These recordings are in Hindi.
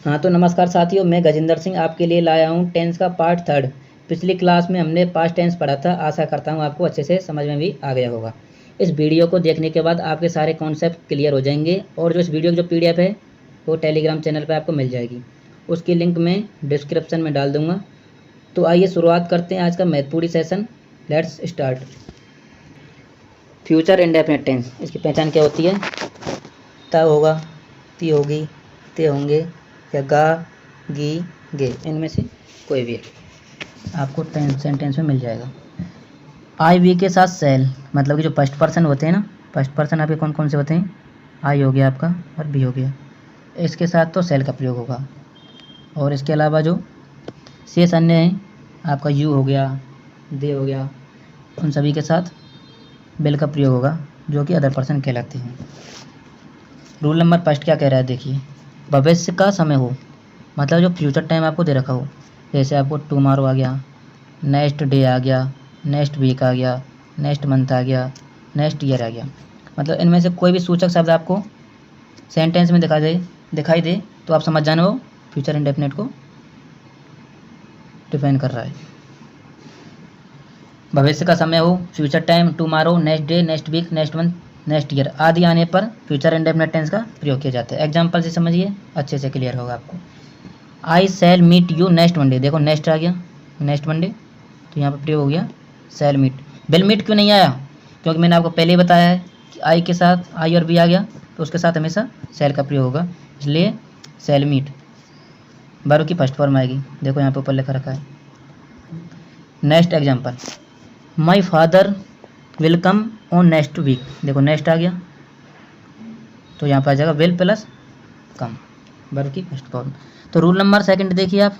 हाँ तो नमस्कार साथियों, मैं गजेंद्र सिंह आपके लिए लाया हूँ टेंस का पार्ट थर्ड। पिछली क्लास में हमने पास्ट टेंस पढ़ा था। आशा करता हूँ आपको अच्छे से समझ में भी आ गया होगा। इस वीडियो को देखने के बाद आपके सारे कॉन्सेप्ट क्लियर हो जाएंगे और जो इस वीडियो की जो पीडीएफ है वो टेलीग्राम चैनल पर आपको मिल जाएगी। उसकी लिंक मैं डिस्क्रिप्शन में डाल दूँगा। तो आइए शुरुआत करते हैं आज का महत्वपूर्ण session. Let's start. Future indefinite tense, इसकी पहचान क्या होती है? त होगा, ती होगी, ते होंगे या गा, गी, गे, इनमें से कोई भी आपको सेंटेंस में मिल जाएगा। आई वी के साथ सेल, मतलब कि जो फर्स्ट पर्सन होते हैं ना, फर्स्ट पर्सन आपके कौन कौन से होते हैं? आई हो गया आपका और बी हो गया, इसके साथ तो सेल का प्रयोग होगा। और इसके अलावा जो शेष अन्य हैं, आपका यू हो गया, दे हो गया, उन सभी के साथ बिल का प्रयोग होगा, जो कि अदर पर्सन कहलाते हैं। रूल नंबर फर्स्ट क्या कह रहा है देखिए, भविष्य का समय हो, मतलब जो फ्यूचर टाइम आपको दे रखा हो, जैसे आपको टुमारो आ गया, नेक्स्ट डे आ गया, नेक्स्ट वीक आ गया, नेक्स्ट मंथ आ गया, नेक्स्ट ईयर आ गया, मतलब इनमें से कोई भी सूचक शब्द आपको सेंटेंस में दिखाई दे तो आप समझ जाना वो फ्यूचर इंडेफिनिट को डिफाइन कर रहा है। भविष्य का समय हो, future time, tomorrow, next day, next week, next month, next year आदि आने पर फ्यूचर इंडेफिनिट टेंस का प्रयोग किया जाता है। एग्जाम्पल से समझिए, अच्छे से क्लियर होगा आपको। I shall meet you next Monday, देखो नेक्स्ट आ गया, नेक्स्ट मंडे, तो यहाँ पर प्रयोग हो गया शैल मीट। विल मीट क्यों नहीं आया? क्योंकि मैंने आपको पहले ही बताया है कि आई के साथ आई और बी आ गया तो उसके साथ हमेशा शैल का प्रयोग होगा, इसलिए शैल मीट वर्ब की फर्स्ट फॉर्म आएगी। देखो यहाँ पर ऊपर लिखा रखा है। Next example, my father will come on next week, देखो नेक्स्ट आ गया तो यहाँ पर आ जाएगा विल प्लस कम, वर्ब की फर्स्ट फॉर्म। तो रूल नंबर सेकंड देखिए आप,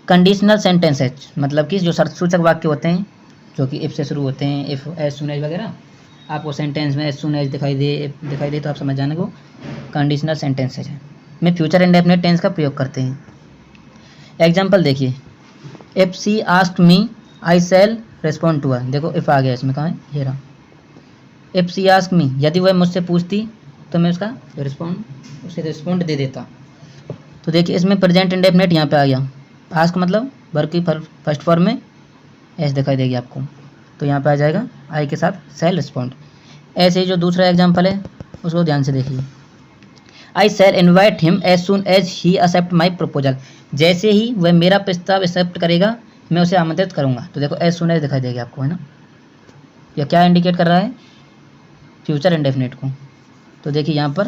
कंडीशनल सेंटेंसेज, मतलब कि जो शर्तसूचक वाक्य होते हैं जो कि इफ से शुरू होते हैं, इफ, एज सुन एज वगैरह, आपको सेंटेंस में एज सुन एज दिखाई दे तो आप समझ जाने को कंडीशनल सेंटेंसेज है में फ्यूचर इंडेफिनिट टेंस का प्रयोग करते हैं। एग्जाम्पल देखिए, if she asked me I shall respond to her, देखो इफ आ गया इसमें, कहाँ है ये रहा। इफ सी आस्क्ड मी, यदि वह मुझसे पूछती तो मैं उसे रिस्पॉन्ड दे देता। तो देखिए इसमें प्रेजेंट इंडेफिनिट यहाँ पे आ गया। आस्क मतलब वर्ब की फर्स्ट फॉर्म में एस दिखाई देगी आपको, तो यहाँ पे आ जाएगा आई के साथ शैल रिस्पॉन्ड। ऐसे ही जो दूसरा एग्जाम्पल है उसको ध्यान से देखिए, I shall invite him as soon as he accept my proposal, जैसे ही वह मेरा प्रस्ताव एक्सेप्ट करेगा मैं उसे आमंत्रित करूँगा। तो देखो एज सुन एज दिखाई देगी आपको, है ना। यह क्या इंडिकेट कर रहा है? फ्यूचर इंडेफिनिट को। तो देखिए यहाँ पर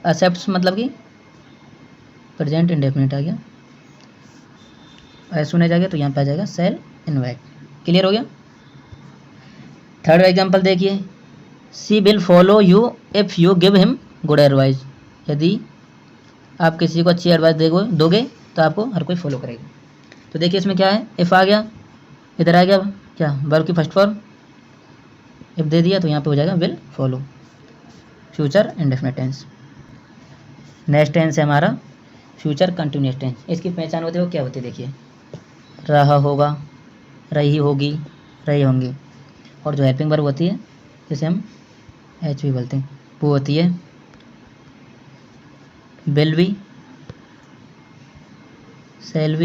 एक्सेप्ट मतलब कि प्रेजेंट इंडेफिनिट आ गया, एज सुन एज आ गया तो यहाँ पे आ जाएगा शैल इन्वाइट। क्लियर हो गया। थर्ड एग्जांपल देखिए, she will follow you if you give him good advice, यदि आप किसी को अच्छी एडवाइस दोगे तो आपको हर कोई फॉलो करेगा। तो देखिए इसमें क्या है, इफ़ आ गया, इधर आ गया क्या, वर्ब की फर्स्ट फॉर्म, इफ दे दिया तो यहाँ पे हो जाएगा will follow, future indefinite tense. Next tense है हमारा फ्यूचर कंटिन्यूअस टेंस। इसकी पहचान होती है वो क्या होती है देखिए, रहा होगा, रही होगी, रहे होंगे, और जो हेल्पिंग वर्ब होती है जिसे हम एच भी बोलते हैं वो होती है विल बी, शैल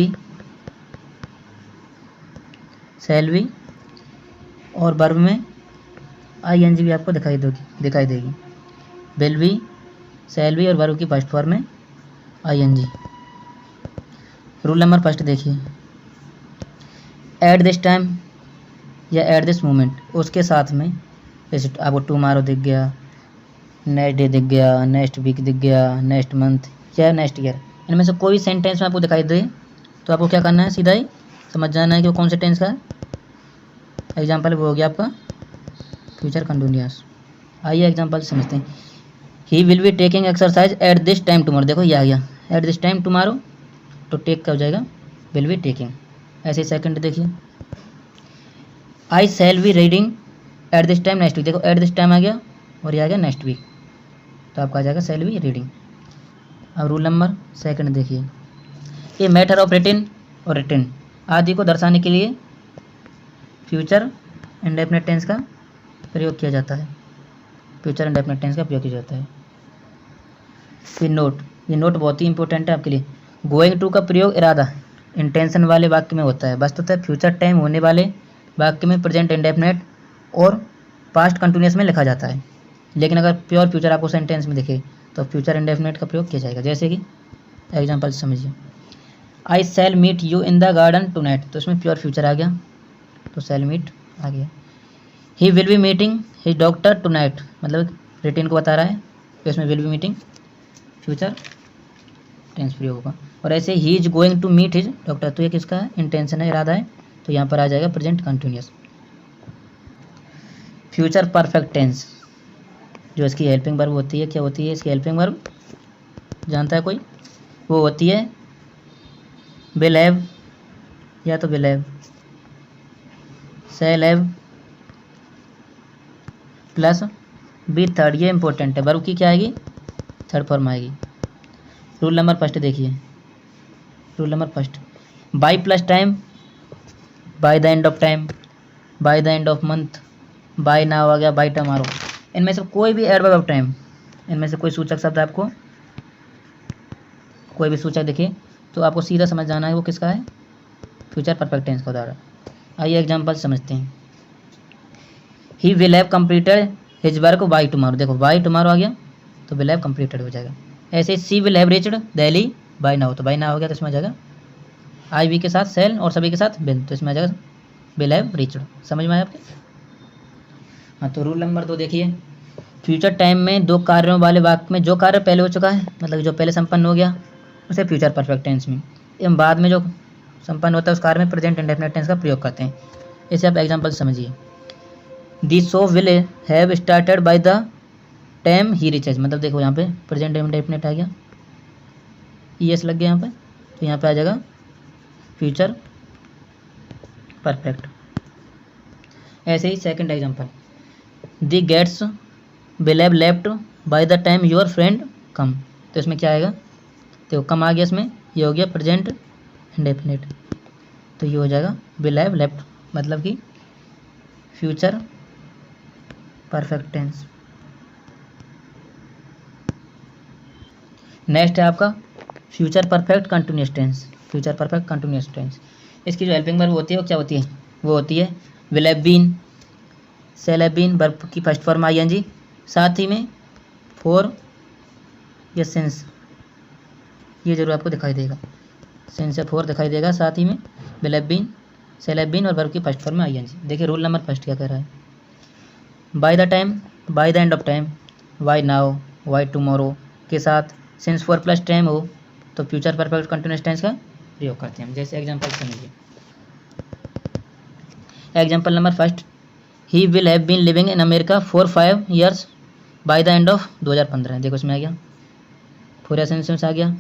बी, और वर्ब में आई एन जी भी आपको दिखाई देगी। विल बी, शैल बी और वर्ब की फर्स्ट फॉर्म में I N G. Rule number first देखिए, एट दिस टाइम या एट दिस मोमेंट, उसके साथ में, जैसे आपको टुमारो दिख गया, नेक्स्ट डे दिख गया, नेक्स्ट वीक दिख गया, नेक्स्ट मंथ या नेक्स्ट ईयर, इनमें से कोई सेंटेंस में आपको दिखाई दे तो आपको क्या करना है, सीधा ही समझ जाना है कि वो कौन से टेंस का है। एग्जाम्पल वो हो गया आपका फ्यूचर कंटिन्यूअस। आइए एग्जाम्पल समझते हैं। He will be taking exercise eight this time tomorrow, देखो ये आ गया एट दिस टाइम टुमारो, तो टेक का हो जाएगा विल बी टेकिंग। ऐसे ही सेकंड देखिए, I shall be reading at this time next week, देखो एट दिस टाइम आ गया और ये आ गया नेक्स्ट वीक, तो आपका आ जाएगा शैल बी रीडिंग। अब रूल नंबर सेकंड देखिए, ये मैटर ऑफ रिटन और रिटन आदि को दर्शाने के लिए फ्यूचर इंडेफिनिट टेंस का प्रयोग किया जाता है। फ्यूचर इंडेफिनिट टेंस का प्रयोग किया जाता है। फिर नोट, ये नोट बहुत ही इंपॉर्टेंट है आपके लिए। गोइंग टू का प्रयोग इरादा इंटेंशन वाले वाक्य में होता है। वस्तुतः फ्यूचर टाइम होने वाले वाक्य में प्रेजेंट इंडेफिनेट और पास्ट कंटिन्यूस में लिखा जाता है, लेकिन अगर प्योर फ्यूचर आपको सेंटेंस में दिखे तो फ्यूचर इंडेफिनेट का प्रयोग किया जाएगा। जैसे कि एग्जाम्पल समझिए, I shall meet you in the garden tonight, तो इसमें प्योर फ्यूचर आ गया, तो शैल मीट आ गया। He will be meeting his doctor tonight, मतलब रिटेन को बता रहा है, तो इसमें will be meeting future tense प्रयोग होगा। और ऐसे ही is going to meet his doctor, तो ये किसका है, इंटेंशन है, इरादा है, तो यहाँ पर आ जाएगा present continuous. Future perfect tense, जो इसकी हेल्पिंग वर्ब होती है, क्या होती है इसकी हेल्पिंग वर्ब, जानता है कोई? वो होती है विल हैव, या तो will have, shall have plus be third, ये इंपॉर्टेंट है। वर्ब की क्या आएगी, थर्ड फॉर्म आएगी। रूल नंबर फर्स्ट देखिए, rule number first, by plus time, by the end of time, by the end of month, by now आ गया, बाय टमारो। इनमें से कोई भी एडवर्ब ऑफ टाइम, इनमें से कोई सूचक शब्द आपको, कोई भी सूचक दिखे तो आपको सीधा समझ जाना है वो किसका है, फ्यूचर परफेक्ट टेंस का उदाहरण। आइए एग्जांपल समझते हैं। He will have completed his work by tomorrow, देखो बाय टुमारो आ गया तो विल हैव कंप्लीटेड हो जाएगा। ऐसे she will have reached Delhi by now, तो बाय नाउ हो गया तो इसमें आ जाएगा आई वी के साथ सेल और सभी के साथ बिन, तो इसमें आ जाएगा विल हैव रीच्ड। समझ में आया आपके? हाँ, तो रूल नंबर 2 देखिए, फ्यूचर टाइम में दो कार्यों वाले वाक्य में जो कार्य पहले हो चुका है, मतलब जो पहले संपन्न हो गया, उसे फ्यूचर परफेक्ट टेंस में, एवं बाद में जो संपन्न होता है उस कार्य में प्रेजेंट इंडेफिनिट टेंस का प्रयोग करते हैं। इसे आप एग्जांपल समझिए। दी show will have started by the time he reaches, मतलब देखो यहाँ पे प्रेजेंट इंडेफिनिट आ गया, ईएस लग गया यहाँ पे, तो यहाँ पे आ जाएगा फ्यूचर परफेक्ट। ऐसे ही second example, the gates will have left by the time your friend come, तो इसमें क्या आएगा, तो कम आ गया, इसमें ये हो गया प्रेजेंट इंडेफिनिट, तो ये हो जाएगा विल हैव लेफ्ट, मतलब कि फ्यूचर परफेक्ट टेंस। नेक्स्ट है आपका future perfect continuous tense. Future perfect continuous tense, इसकी जो हेल्पिंग वर्ब होती है वो क्या होती है, वो होती है will have been, shall have been, verb की फर्स्ट फॉर्म आईएनजी, साथ ही में फॉर या सिंस, ये जरूर आपको दिखाई देगा, सिंस या फॉर दिखाई देगा, साथ ही में will have been, shall have been और वर्ब की फर्स्ट फॉर्म में आईएनजी। देखिए रूल नंबर फर्स्ट क्या कह रहा है, by the time, by the end of time, by now, by tomorrow के साथ सिंस फॉर प्लस टाइम हो तो फ्यूचर परफेक्ट कंटिन्यूस टेंस का प्रयोग करते हैं हम। जैसे एग्जांपल समझिए, example number first, he will have been living in America for 5 years by the end of 2015, देखो इसमें आ गया फॉर सेंस आ गया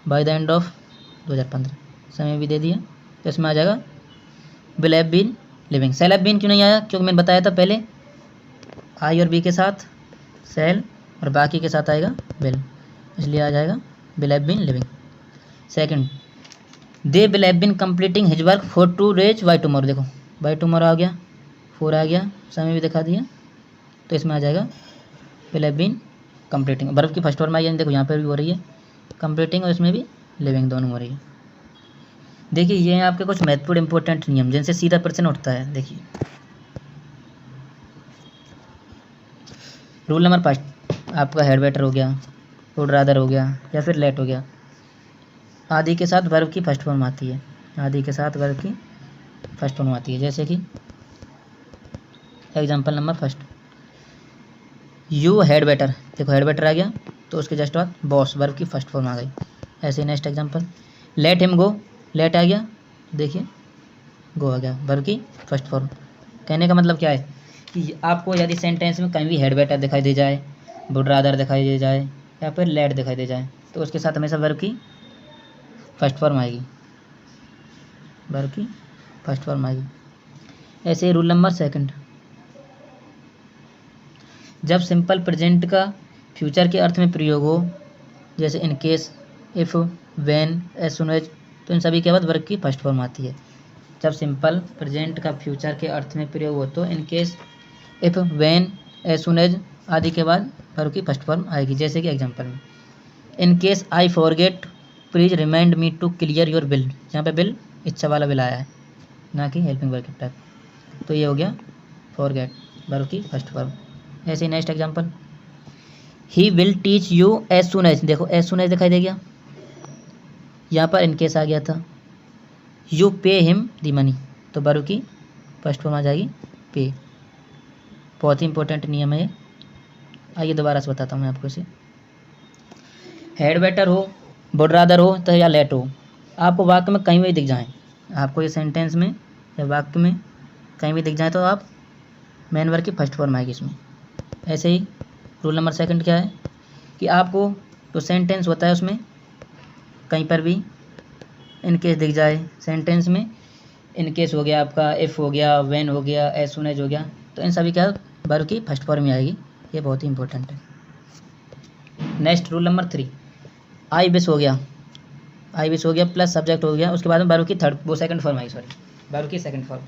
बाय द एंड ऑफ 2015, समय भी दे दिया, तो इसमें आ जाएगा will have been living. Shall have been क्यों नहीं आया, क्योंकि मैंने बताया था पहले आई और बी के साथ शैल और बाकी के साथ आएगा विल, इसलिए आ जाएगा will have been living. Second, they will have been completing his work for two days by tomorrow, देखो बाय टुमारो आ गया, फोर आ गया, समय भी दिखा दिया, तो इसमें आ जाएगा will have been completing. Verb की फर्स्ट फॉर्म आई है, देखो यहाँ पर भी हो रही है कंप्लीटिंग और इसमें भी लिविंग, दोनों हो रही है। देखिए ये आपके कुछ महत्वपूर्ण इंपॉर्टेंट नियम जिनसे सीधा प्रश्न उठता है। देखिए रूल नंबर फर्स्ट, आपका हेड बेटर हो गया, वुड रादर हो गया, या फिर लेट हो गया, आदि के साथ वर्ब की फर्स्ट फॉर्म आती है, आदि के साथ वर्ब की फर्स्ट फॉर्म आती है। जैसे कि example number first, you had better, देखो हेड बेटर आ गया तो उसके जस्ट बाद बॉस, वर्ब की फर्स्ट फॉर्म आ गई। ऐसे ही next example, let him go, let आ गया, देखिए गो आ गया, वर्ब की फर्स्ट फॉर्म। कहने का मतलब क्या है कि आपको यदि सेंटेंस में कहीं भी हेड बेटर दिखाई दे जाए, वुड रादर दिखाई दे जाए, या फिर लेट दिखाई दे जाए, तो उसके साथ हमेशा वर्ब की फर्स्ट फॉर्म आएगी, वर्ब की फर्स्ट फॉर्म आएगी। ऐसे ही रूल नंबर सेकंड, जब सिंपल प्रेजेंट का फ्यूचर के अर्थ में प्रयोग हो, जैसे in case, if, when, as soon as, तो इन सभी के बाद वर्ब की फर्स्ट फॉर्म आती है। जब सिंपल प्रेजेंट का फ्यूचर के अर्थ में प्रयोग हो तो in case, if, when, as soon as आदि के बाद वर्ब की फर्स्ट फॉर्म आएगी। जैसे कि एग्जांपल में, in case I forget please remind me to clear your bill. यहाँ पे बिल इच्छा वाला बिल आया है, ना कि हेल्पिंग वर्ब टाइप। तो ये हो गया फॉरगेट वर्ब की फर्स्ट फॉर्म। ऐसे ही next example, he will teach you as soon as. देखो एज सुन एज दिखाई दे गया, यहाँ पर इन केस आ गया था। You pay him the money, तो वर्ब की फर्स्ट फॉर्म आ जाएगी पे। बहुत ही इंपॉर्टेंट नियम है ये। आइए दोबारा से बताता हूँ मैं आपको इसे। हैड बेटर हो, वुड रादर हो तो या लेट हो, आपको वाक्य में कहीं भी दिख जाए, आपको ये सेंटेंस में या वाक्य में कहीं भी दिख जाए तो आप मेन वर्ब की फर्स्ट फॉर्म आएगी इसमें। ऐसे ही रूल नंबर सेकंड क्या है कि आपको जो सेंटेंस होता है उसमें कहीं पर भी इन केस दिख जाए, सेंटेंस में इन केस हो गया आपका, इफ़ हो गया, व्हेन हो गया, एज सून एज हो गया, तो इन सभी क्या वर्ब की फर्स्ट फॉर्म में आएगी। ये बहुत ही इंपॉर्टेंट है। Next rule number 3, I wish हो गया, आई विश हो गया प्लस सब्जेक्ट हो गया, उसके बाद में वर्ब की सेकंड फॉर्म आई, वर्ब की second form.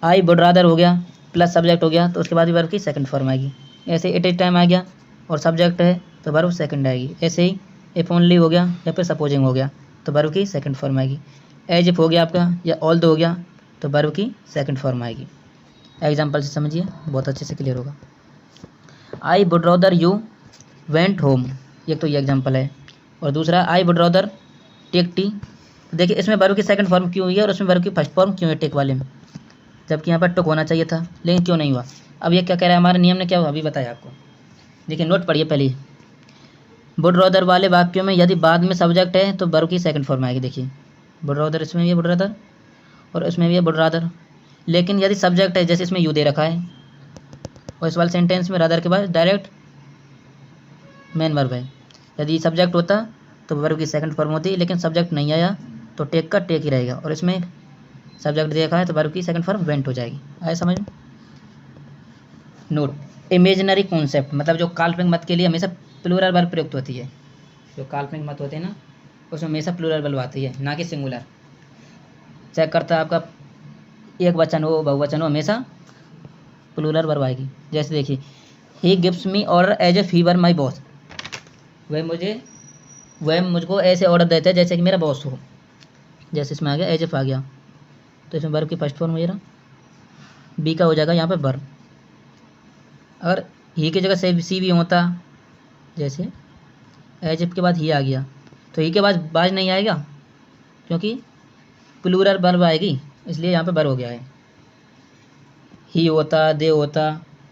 I would rather हो गया प्लस सब्जेक्ट हो गया, तो उसके बाद भी वर्ब की सेकंड फॉर्म आएगी। ऐसे इट इज टाइम आ गया और सब्जेक्ट है तो वर्ब सेकंड आएगी। ऐसे ही इफ़ ओनली हो गया या फिर सपोजिंग हो गया तो वर्ब की सेकंड फॉर्म आएगी। एज इफ हो गया आपका या ऑल दो हो गया तो वर्ब की सेकंड फॉर्म आएगी। एग्जाम्पल से समझिए, बहुत अच्छे से क्लियर होगा। I would rather you went home, एक तो ये एग्जाम्पल है, और दूसरा I would rather take tea. देखिए इसमें वर्ब की सेकंड फॉर्म क्यों हुई है और उसमें वर्ब की फर्स्ट फॉर्म क्यों है टेक वाले में, जबकि यहाँ पर टुक होना चाहिए था, लेकिन क्यों नहीं हुआ। अब ये क्या कह रहा है, हमारे नियम ने क्या हुआ अभी बताया आपको। देखिए नोट पढ़िए पहले, वुड रादर वाले वाक्यों में यदि बाद में सब्जेक्ट है तो वर्ब की सेकंड फॉर्म आएगी। देखिए वुड रादर, इसमें भी है वुड रादर और इसमें भी है वुड रादर, लेकिन यदि सब्जेक्ट है जैसे इसमें यू दे रखा है और इस वाले सेंटेंस में रादर के बाद डायरेक्ट मेन वर्ब है, यदि सब्जेक्ट होता तो वर्ब की सेकंड फॉर्म होती, लेकिन सब्जेक्ट नहीं आया तो टेक का टेक ही रहेगा, और इसमें सब्जेक्ट देखा है तो वर्ब की सेकंड फॉर्म वेंट हो जाएगी। आया समझ में। नोट, इमेजिनरी कॉन्सेप्ट मतलब जो काल्पनिक मत के लिए हमेशा प्लूरल वर्ब प्रयुक्त होती है। जो काल्पनिक मत होते हैं ना उसमें हमेशा प्लूरल वर्ब आती है, ना कि सिंगुलर। चेक करता है आपका एक वचन हो बहुवचन हो, हमेशा प्लूरल वर्ब आएगी। जैसे देखिए, he gives me order as a fever my boss, वह मुझको ऐसे ऑर्डर देते हैं जैसे कि मेरा बॉस हो। जैसे इसमें आ गया एज एफ आ गया तो इसमें वर्ब की फर्स्ट फॉर्म हो बी का हो जाएगा यहाँ पे वर्ब। अगर ही की जगह से सी भी होता, जैसे एज एफ के बाद ही आ गया तो ही के बाद बाज नहीं आएगा क्योंकि प्लूरल वर्ब आएगी, इसलिए यहाँ पे वर्ब हो गया है। ही होता,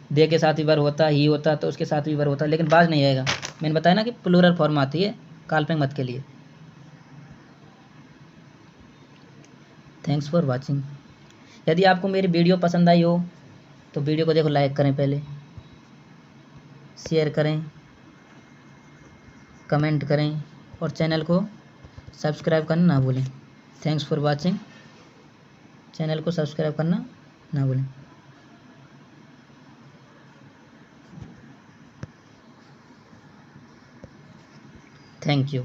दे के साथ भी वर्ब होता, ही होता तो उसके साथ भी वर्ब होता, लेकिन बाज नहीं आएगा। मैंने बताया ना कि प्लूरल फॉर्म आती है काल्पनिक मत के लिए। Thanks for watching. यदि आपको मेरी वीडियो पसंद आई हो तो वीडियो को देखो लाइक करें, पहले शेयर करें, कमेंट करें और चैनल को सब्सक्राइब करना ना भूलें। थैंक्स फॉर वाचिंग, चैनल को सब्सक्राइब करना ना भूलें। Thank you.